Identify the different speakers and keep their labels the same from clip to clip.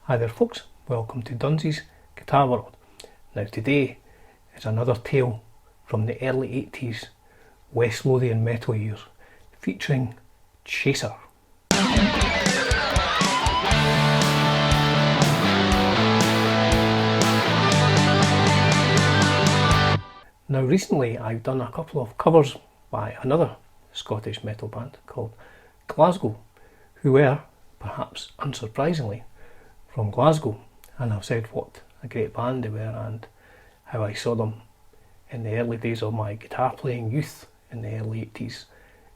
Speaker 1: Hi there folks, welcome to Dunsey's Guitar World. Now today is another tale from the early 80s West Lothian metal years, featuring Chasar. Now recently I've done a couple of covers by another Scottish metal band called Glasgow, who were, perhaps unsurprisingly, from Glasgow, and I've said what a great band they were and how I saw them in the early days of my guitar playing youth in the early 80s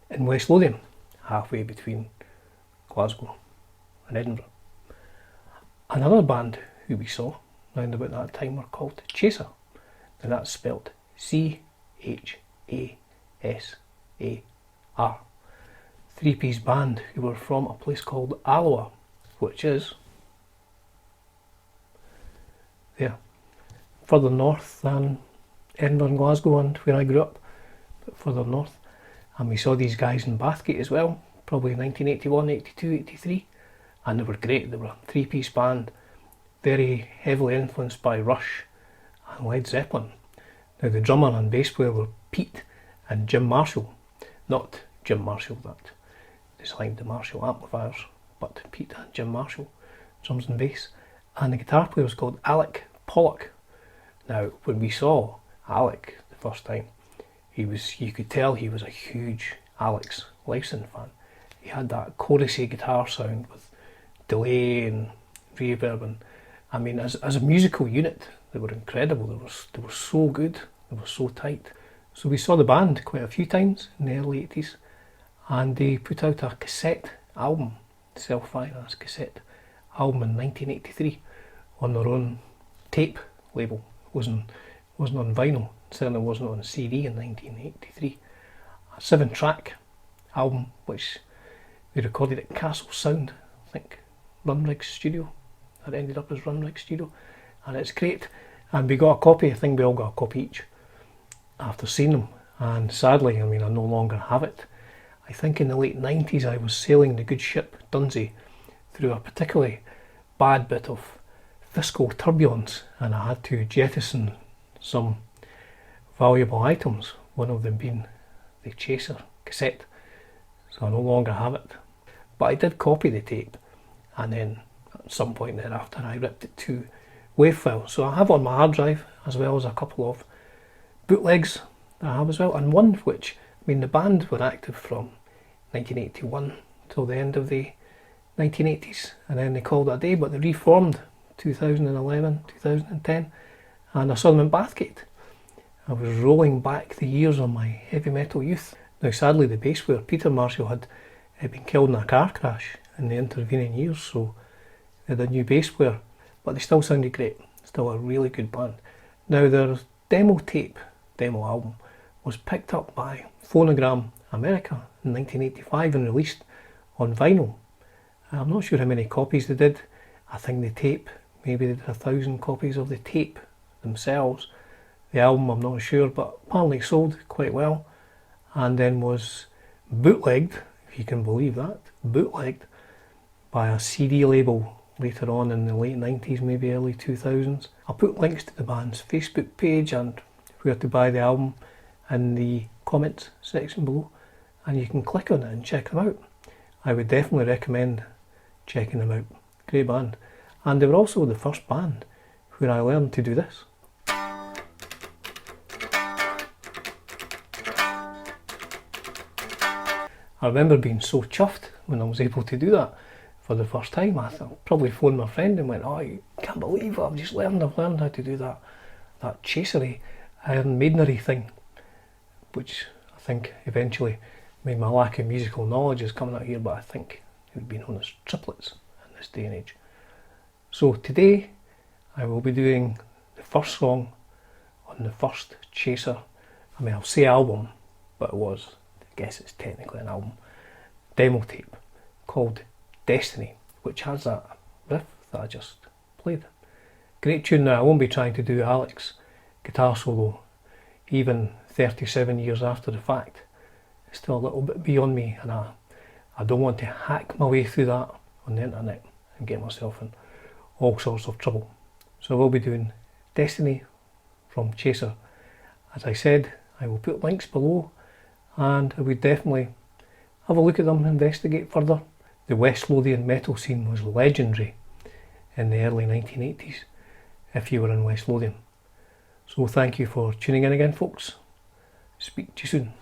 Speaker 1: in West Lothian, halfway between Glasgow and Edinburgh. Another band who we saw round about that time were called Chasar, and that's spelt C-H-A-S-A-R. Three-piece band who were from a place called Alloa, which is there, further north than Edinburgh and Glasgow and where I grew up, but further north. And we saw these guys in Bathgate as well, probably 1981, 82, 83, and they were great. They were a three-piece band, very heavily influenced by Rush and Led Zeppelin. Now the drummer and bass player were Pete and Jim Marshall, not Jim Marshall that designed the Marshall amplifiers, but Pete and Jim Marshall, drums and bass. And the guitar player was called Alec Pollock. Now when we saw Alec the first time, you could tell he was a huge Alex Lifeson fan. He had that chorusy guitar sound with delay and reverb, and I mean as a musical unit they were incredible. They were so good, they were so tight. So we saw the band quite a few times in the early 80s, and they put out a cassette album, self-financed cassette album in 1983 on their own tape label. It wasn't on vinyl, certainly wasn't on CD in 1983. A 7-track album which they recorded at Castle Sound, I think Runrig Studio. That ended up as Runrig Studio, and it's great. And we got a copy, I think we all got a copy each after seeing them, and sadly, I mean, I no longer have it. I think in the late 90s I was sailing the good ship Dunsey through a particularly bad bit of fiscal turbulence, and I had to jettison some valuable items, one of them being the Chasar cassette, so I no longer have it. But I did copy the tape, and then at some point thereafter I ripped it to WAV files, so I have it on my hard drive, as well as a couple of bootlegs that I have as well, and one which, I mean, the band were active from 1981 till the end of the 1980s, and then they called it a day, but they reformed 2011, 2010, and I saw them in Bathgate. I was rolling back the years of my heavy metal youth. Now sadly the bass player Peter Marshall had been killed in a car crash in the intervening years, so they had a new bass player, but they still sounded great, still a really good band. Now their demo album was picked up by Phonogram America in 1985 and released on vinyl. I'm not sure how many copies they did. I think the tape, maybe they did 1,000 copies of the tape themselves. The album I'm not sure, but apparently sold quite well, and then was bootlegged, if you can believe that, bootlegged by a CD label later on in the late 90s, maybe early 2000s. I'll put links to the band's Facebook page and where to buy the album in the comments section below, and you can click on it and check them out. I would definitely recommend checking them out. Great band. And they were also the first band where I learned to do this. I remember being so chuffed when I was able to do that for the first time. I probably phoned my friend and went, "Oh, you can't believe it, I've learned how to do that Chasar-y, Iron Maidenery thing," which I think eventually, I mean, my lack of musical knowledge is coming out here, but I think it would be known as triplets in this day and age. So today I will be doing the first song on the first Chasar, I mean I'll say album, but I guess it's technically an album, demo tape called Destiny, which has that riff that I just played. Great tune. Now I won't be trying to do Alec's guitar solo even 37 years after the fact. It's still a little bit beyond me, and I don't want to hack my way through that on the internet and get myself in all sorts of trouble. So I will be doing Destiny from Chasar. As I said, I will put links below, and I would definitely have a look at them, investigate further. The West Lothian metal scene was legendary in the early 1980s, if you were in West Lothian. So thank you for tuning in again, folks. Speak to you soon.